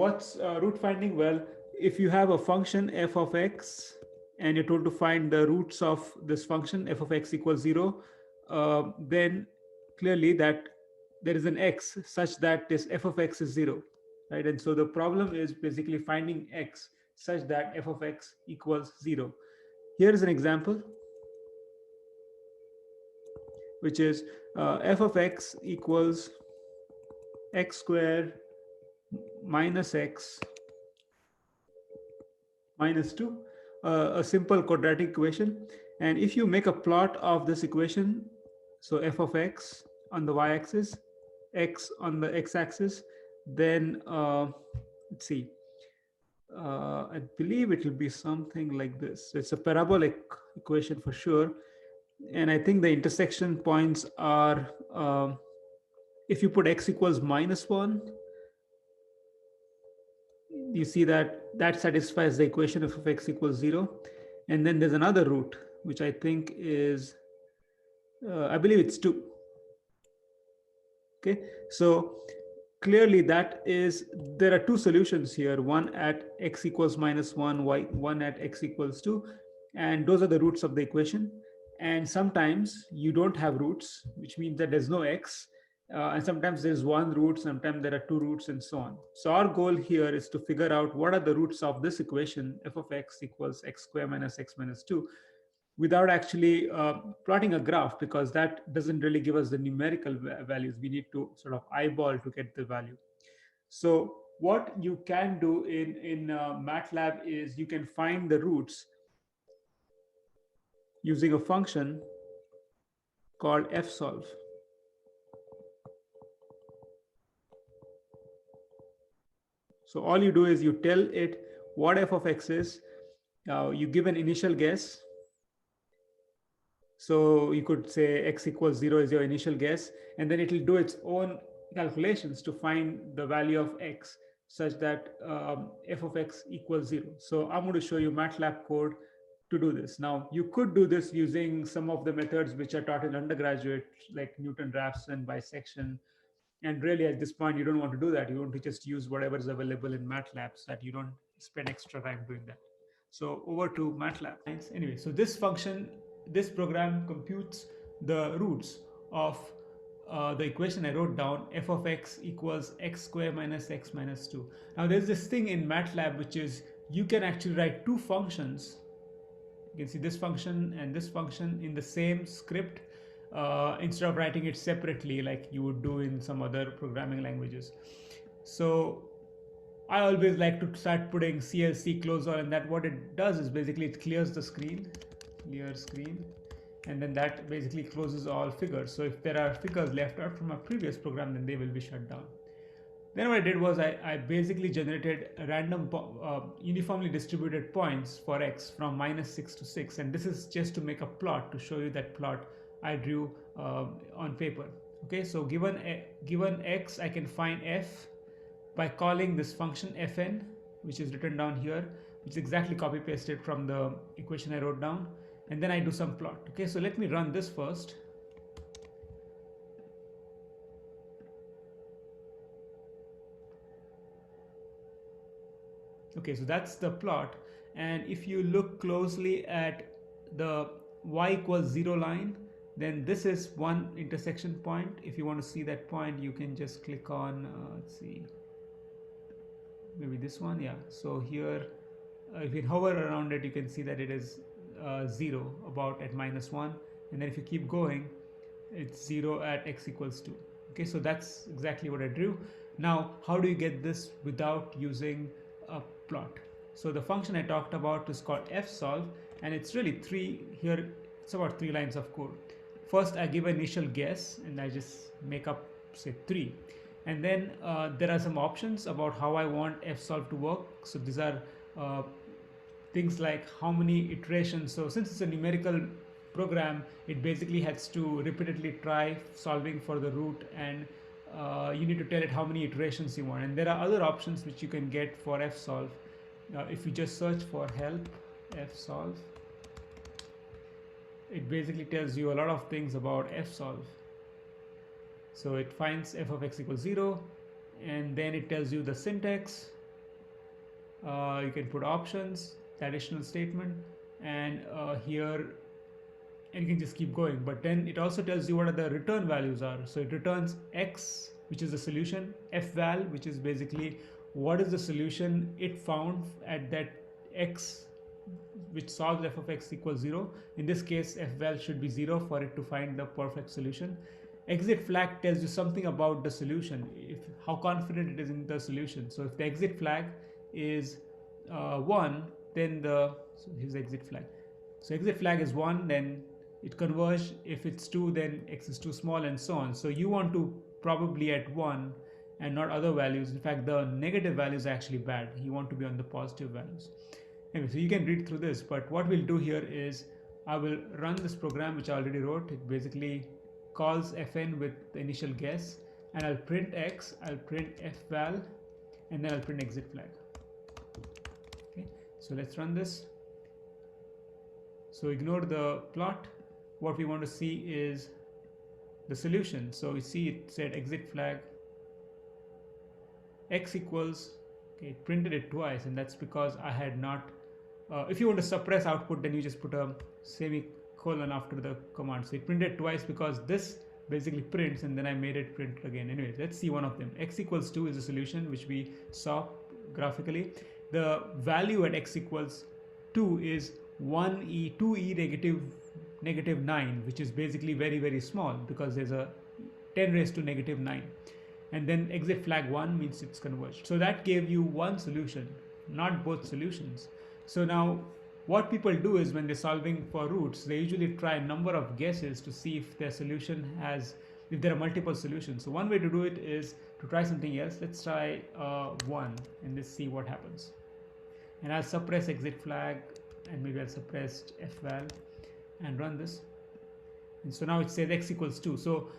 What's root finding? Well, if you have a function f of x and you're told to find the roots of this function f of x equals 0, then clearly that there is an x such that this f of x is 0, right? And so the problem is basically finding x such that f of x equals 0. Here is an example, which is f of x equals x squared minus x minus 2, a simple quadratic equation. And if you make a plot of this equation, so f of x on the y-axis, x on the x-axis, then let's see, I believe it will be something like this. It's a parabolic equation for sure. And I think the intersection points are, if you put x equals minus 1, you see that that satisfies the equation of x equals 0. And then there's another root, which I think is, I believe it's 2. Okay, so clearly that is, there are two solutions here, one at x equals minus 1, one at x equals 2, and those are the roots of the equation. And sometimes you don't have roots, which means that there's no x, and sometimes there's one root, sometimes there are two roots, and so on. So our goal here is to figure out what are the roots of this equation f of x equals x squared minus x minus 2, without actually plotting a graph, because that doesn't really give us the numerical values. We need to sort of eyeball to get the value. So what you can do in Matlab is you can find the roots using a function called fsolve. So all you do is you tell it what f of x is. You give an initial guess. So you could say x equals 0 is your initial guess, and then it will do its own calculations to find the value of x such that f of x equals 0. So I'm going to show you MATLAB code to do this. Now, you could do this using some of the methods which are taught in undergraduate, like Newton-Raphson, bisection. And really, at this point, you don't want to do that. You want to just use whatever is available in MATLAB so that you don't spend extra time doing that. So over to MATLAB. Anyway, so this function, this program computes the roots of the equation I wrote down, f of x equals x squared minus x minus 2. Now there's this thing in MATLAB which is you can actually write two functions. You can see this function and this function in the same script, instead of writing it separately like you would do in some other programming languages. So I always like to start putting CLC closure, and that what it does is basically it clears the screen, clear screen, and then that basically closes all figures. So if there are figures left out from a previous program, then they will be shut down. Then what I did was I basically generated a random uniformly distributed points for x from -6 to 6, and this is just to make a plot to show you that plot I drew on paper. Okay, so given x, I can find f by calling this function fn, which is written down here, which is exactly copy pasted from the equation I wrote down, and then I do some plot. Okay, so let me run this first. Okay, so that's the plot, and if you look closely at the y equals 0 line, then this is one intersection point. If you want to see that point, you can just click on, let's see, maybe this one. Yeah, so here if you hover around it, you can see that it is 0 about at -1, and then if you keep going, it's 0 at x equals 2. Okay, so that's exactly what I drew. Now, how do you get this without using a plot? So the function I talked about is called fsolve, and it's really it's about 3 lines of code. First, I give an initial guess, and I just make up, say, 3. And then there are some options about how I want fsolve to work. So these are things like how many iterations. So since it's a numerical program, it basically has to repeatedly try solving for the root, and you need to tell it how many iterations you want. And there are other options which you can get for fsolve. If you just search for help fsolve, it basically tells you a lot of things about fsolve. So it finds f of x equals 0, and then it tells you the syntax, You can put options, the additional statement, and here, and you can just keep going. But then it also tells you what are the return values are. So it returns x, which is the solution, fval, which is basically what is the solution it found at that x which solves f of x equals 0. In this case, fval should be 0 for it to find the perfect solution. Exit flag tells you something about the solution, if how confident it is in the solution. So if the exit flag is 1, then so here's the exit flag. So exit flag is 1, then it converges. If it's 2, then x is too small, and so on. So you want to probably at 1 and not other values. In fact, the negative values are actually bad. You want to be on the positive values. Anyway, so you can read through this, but what we'll do here is I will run this program which I already wrote. It basically calls fn with the initial guess, and I'll print x, I'll print fval, and then I'll print exit flag. Okay, so let's run this. So ignore the plot. What we want to see is the solution. So we see it said exit flag x equals, okay, it printed it twice, and that's because I had not if you want to suppress output, then you just put a semicolon after the command. So it printed twice because this basically prints, and then I made it print again. Anyway, let's see one of them. X equals 2 is the solution which we saw graphically. The value at x equals 2 is 1e 2e negative 9, which is basically very, very small because there's a 10 raised to negative 9. And then exit flag 1 means it's converged. So that gave you one solution, not both solutions. So now what people do is when they're solving for roots, they usually try a number of guesses to see if their solution has, if there are multiple solutions. So one way to do it is to try something else. Let's try 1 and let's see what happens. And I'll suppress exit flag, and maybe I'll suppress fval and run this. And so now it says x equals 2. So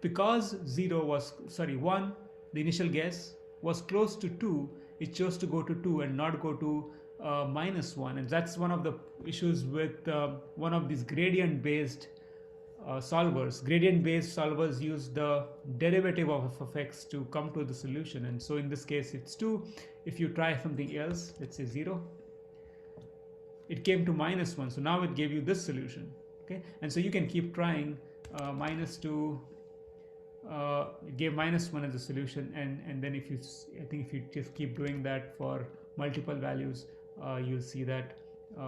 because 1, the initial guess, was close to 2, it chose to go to 2 and not go to -1. And that's one of the issues with one of these gradient based solvers. Gradient based solvers use the derivative of f of x to come to the solution, and so in this case it's 2. If you try something else, let's say 0, it came to -1, so now it gave you this solution. Okay, and so you can keep trying. -2, it gave -1 as a solution, and then if you, I think if you just keep doing that for multiple values, you'll see that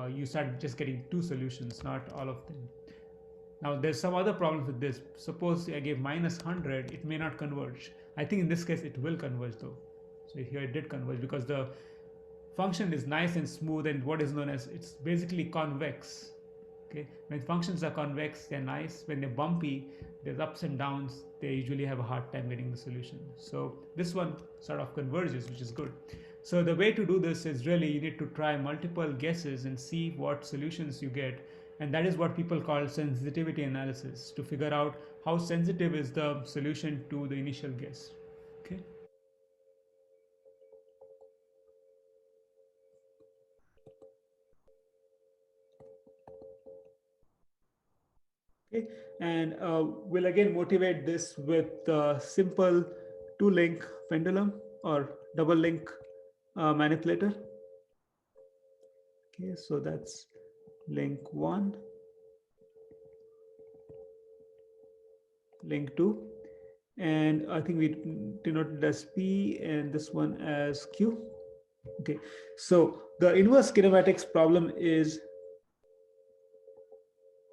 you start just getting 2 solutions, not all of them. Now there's some other problems with this. Suppose I gave -100, it may not converge. I think in this case it will converge though. So here it did converge because the function is nice and smooth, and what is known as, it's basically convex. Okay, when functions are convex, they're nice. When they're bumpy, there's ups and downs, they usually have a hard time getting the solution. So this one sort of converges, which is good. So the way to do this is really you need to try multiple guesses and see what solutions you get, and that is what people call sensitivity analysis, to figure out how sensitive is the solution to the initial guess. Okay. Okay, and we'll again motivate this with simple 2-link pendulum or double link manipulator. Okay, so that's link 1, link 2, and I think we denote it as P and this one as Q. Okay, so the inverse kinematics problem is,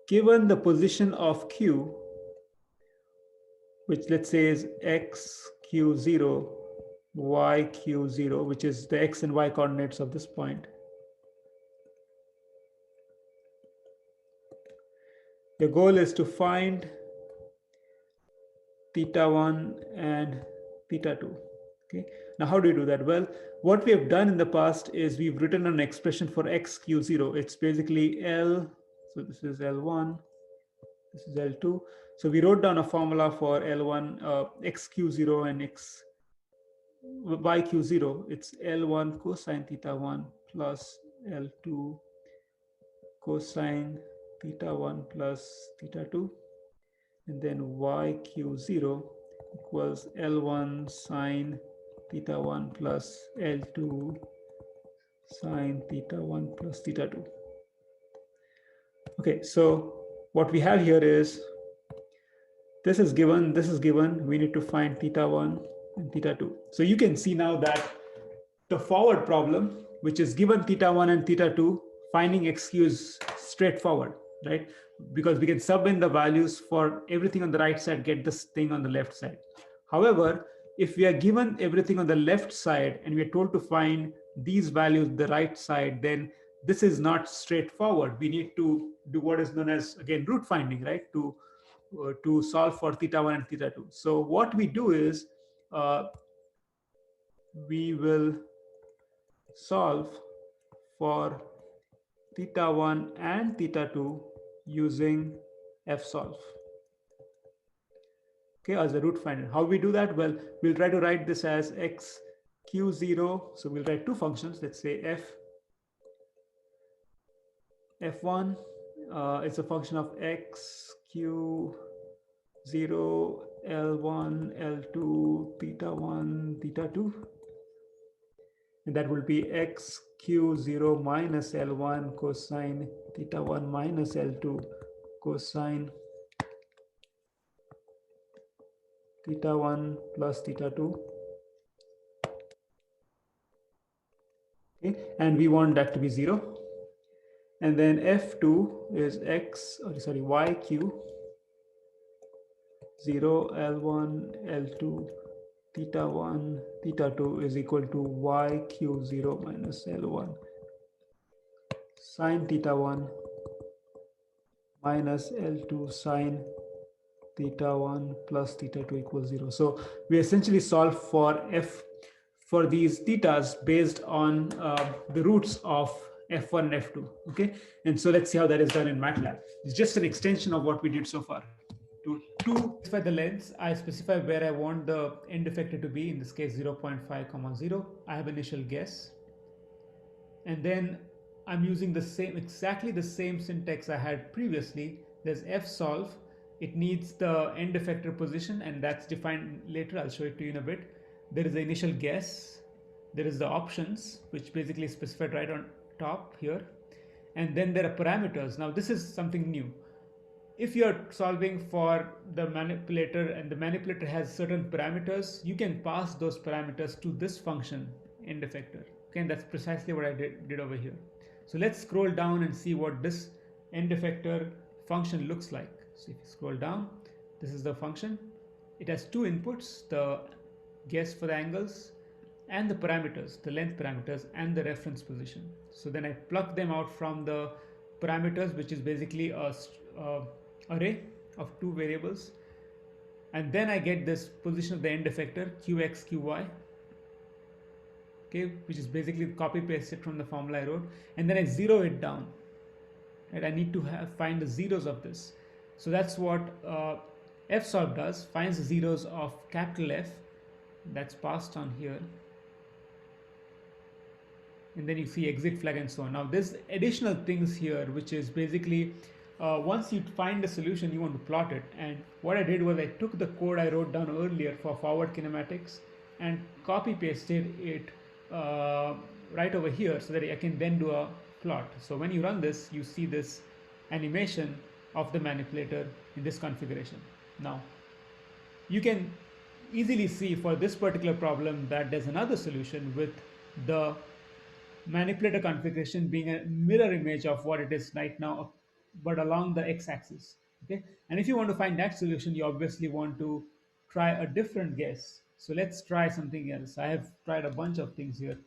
given the position of Q, which let's say is x q0, y q0, which is the x and y coordinates of this point, the goal is to find θ1 and θ2. Okay, now how do you do that? Well, what we have done in the past is we've written an expression for x q0. It's basically L, so this is L1, this is L2. So we wrote down a formula for L1, x q0 and x y q0. It's L1 cosine θ1 plus L2 cosine θ1 plus θ2, and then y q0 equals L1 sine θ1 plus L2 sine theta 1 plus theta 2. Okay, so what we have here is this is given, we need to find theta 1 and theta 2. So you can see now that the forward problem, which is given theta 1 and theta 2, finding xq is straightforward, right? Because we can sub in the values for everything on the right side, get this thing on the left side. However, if we are given everything on the left side and we are told to find these values the right side, then this is not straightforward. We need to do what is known as, again, root finding, right? To solve for theta 1 and theta 2. So what we do is we will solve for theta 1 and theta 2 using fsolve, okay, as a root finder. How we do that? Well, we'll try to write this as x q0. So we'll write two functions. Let's say f1 is a function of x q0 l1 l2 theta 1 theta 2, and that will be x q0 minus l1 cosine theta 1 minus l2 cosine theta 1 plus theta 2. Okay, and we want that to be 0. And then f2 is yq 0 l1 l2 theta 1 theta 2 is equal to yq0 minus l1 sine theta 1 minus l2 sine theta 1 plus theta 2 equals 0. So we essentially solve for these thetas based on the roots of f1 and f2. Okay, and so let's see how that is done in Matlab. It's just an extension of what we did so far. To specify the lengths, I specify where I want the end effector to be. In this case, 0.5, 0. I have initial guess, and then I'm using exactly the same syntax I had previously. There's fsolve. It needs the end effector position, and that's defined later. I'll show it to you in a bit. There is the initial guess. There is the options, which basically is specified right on top here. And then there are parameters. Now this is something new. If you're solving for the manipulator and the manipulator has certain parameters, you can pass those parameters to this function, end effector. Okay, and that's precisely what I did over here. So let's scroll down and see what this end effector function looks like. So if you scroll down, this is the function. It has two inputs, the guess for the angles and the parameters, the length parameters and the reference position. So then I pluck them out from the parameters, which is basically a array of two variables, and then I get this position of the end effector qx qy, okay, which is basically copy pasted from the formula I wrote, and then I zero it down, right? I need to find the zeros of this. So that's what fsolve does, finds the zeros of capital F, that's passed on here, and then you see exit flag and so on. Now there's additional things here, which is basically once you find the solution, you want to plot it. And what I did was I took the code I wrote down earlier for forward kinematics and copy pasted it right over here so that I can then do a plot. So when you run this, you see this animation of the manipulator in this configuration. Now you can easily see for this particular problem that there's another solution with the manipulator configuration being a mirror image of what it is right now, but along the x-axis. Okay, and if you want to find that solution, you obviously want to try a different guess. So let's try something else. I have tried a bunch of things here.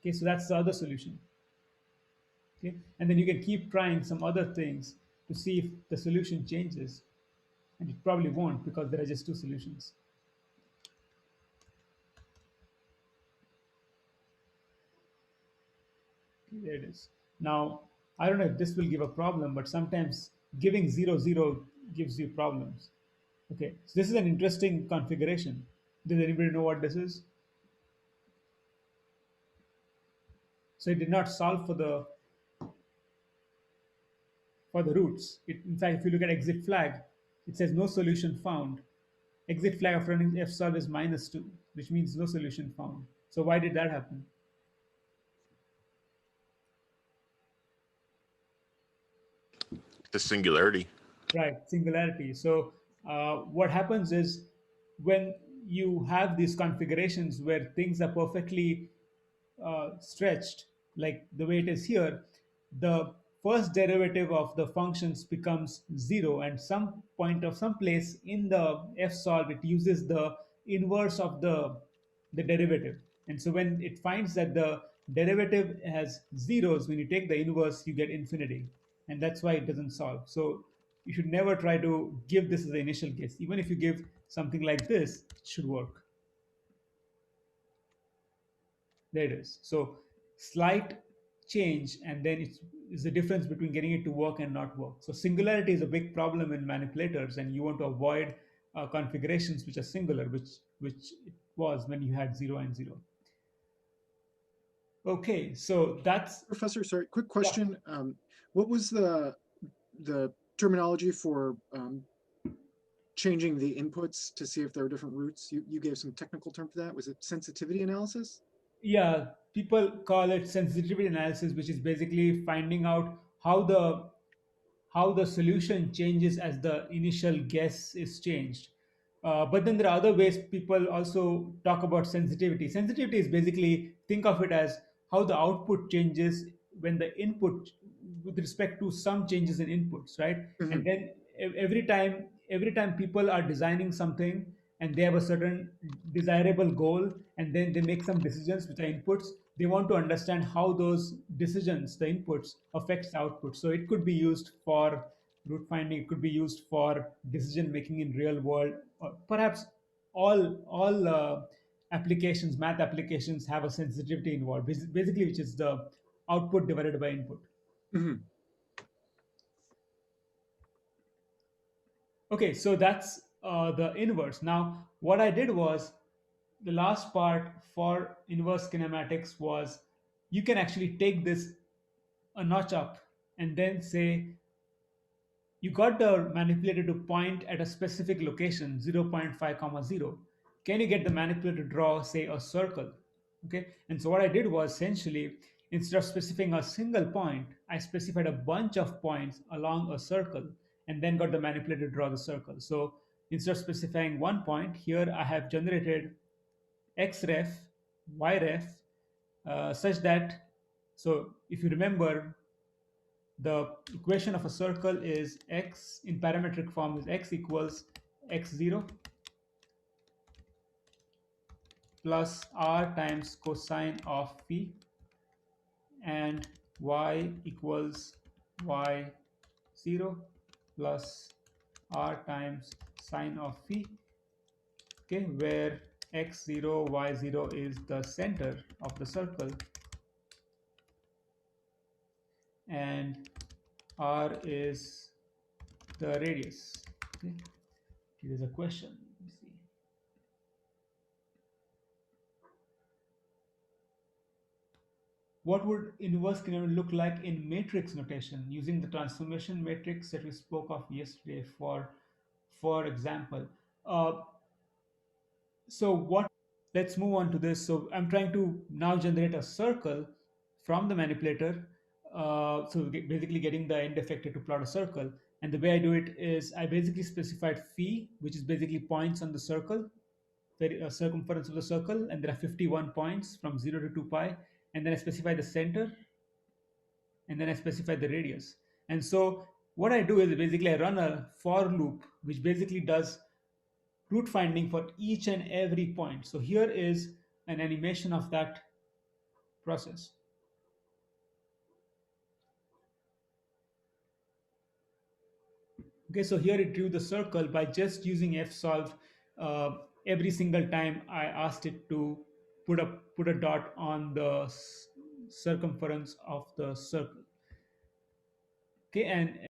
Okay, so that's the other solution. Okay, and then you can keep trying some other things to see if the solution changes, and it probably won't because there are just two solutions. There it is. Now, I don't know if this will give a problem, but sometimes giving 0, 0 gives you problems. Okay, so this is an interesting configuration. Does anybody know what this is? So it did not solve for the roots. In fact, if you look at exit flag, it says no solution found. Exit flag of running fsolve is -2. which means no solution found. So why did that happen? The singularity. Right, singularity. So what happens is when you have these configurations where things are perfectly stretched, like the way it is here, the first derivative of the functions becomes zero, and some point of some place in the f solve it uses the inverse of the derivative. And so when it finds that the derivative has zeros, when you take the inverse, you get infinity, and that's why it doesn't solve. So you should never try to give this as the initial guess. Even if you give something like this, it should work. There it is. So slight change, and then it's the difference between getting it to work and not work. So singularity is a big problem in manipulators, and you want to avoid configurations which are singular, which it was when you had zero and zero. Okay, so that's Professor, sorry, quick yeah. question. What was the terminology for changing the inputs to see if there are different roots? You gave some technical term for that. Was it sensitivity analysis? Yeah, people call it sensitivity analysis, which is basically finding out how the solution changes as the initial guess is changed. But then there are other ways people also talk about sensitivity. Sensitivity is basically, think of it as how the output changes when the input, with respect to some changes in inputs, right? And Hmm. then every time people are designing something and they have a certain desirable goal, and then they make some decisions which are inputs, they want to understand how those decisions, the inputs, affects the output. So it could be used for root finding, it could be used for decision making in real world, or perhaps all applications, math applications, have a sensitivity involved, basically, which is the output divided by input. Hmm. Okay, so that's the inverse. Now, what I did was, the last part for inverse kinematics was, you can actually take this a notch up and then say, you got the manipulator to point at a specific location, zero point 0.5 comma 0. Can you get the manipulator to draw, say, a circle? Okay, and so what I did was, essentially, instead of specifying a single point, I specified a bunch of points along a circle, and then got the manipulator to draw the circle. So instead of specifying one point, here I have generated xref, yref, such that, so if you remember, the equation of a circle is x in parametric form is x equals x0 plus r times cosine of phi, and y equals y0 plus r times sine of phi, okay, where x0 y0 is the center of the circle, and r is the radius. Okay, here is a question. Let me see. What would inverse kinematic look like in matrix notation using the transformation matrix that we spoke of yesterday, for example? Uh, so what? Let's move on to this. So I'm trying to now generate a circle from the manipulator. So basically getting the end effector to plot a circle. And the way I do it is, I basically specified phi, which is basically points on the circle, the circumference of the circle, and there are 51 points from 0 to 2 pi. And then I specify the center, and then I specify the radius. And so what I do is, basically I run a for loop which basically does root finding for each and every point. So here is an animation of that process. Okay, so here it drew the circle by just using fsolve. Uh, every single time I asked it to put a dot on the circumference of the circle. Okay, and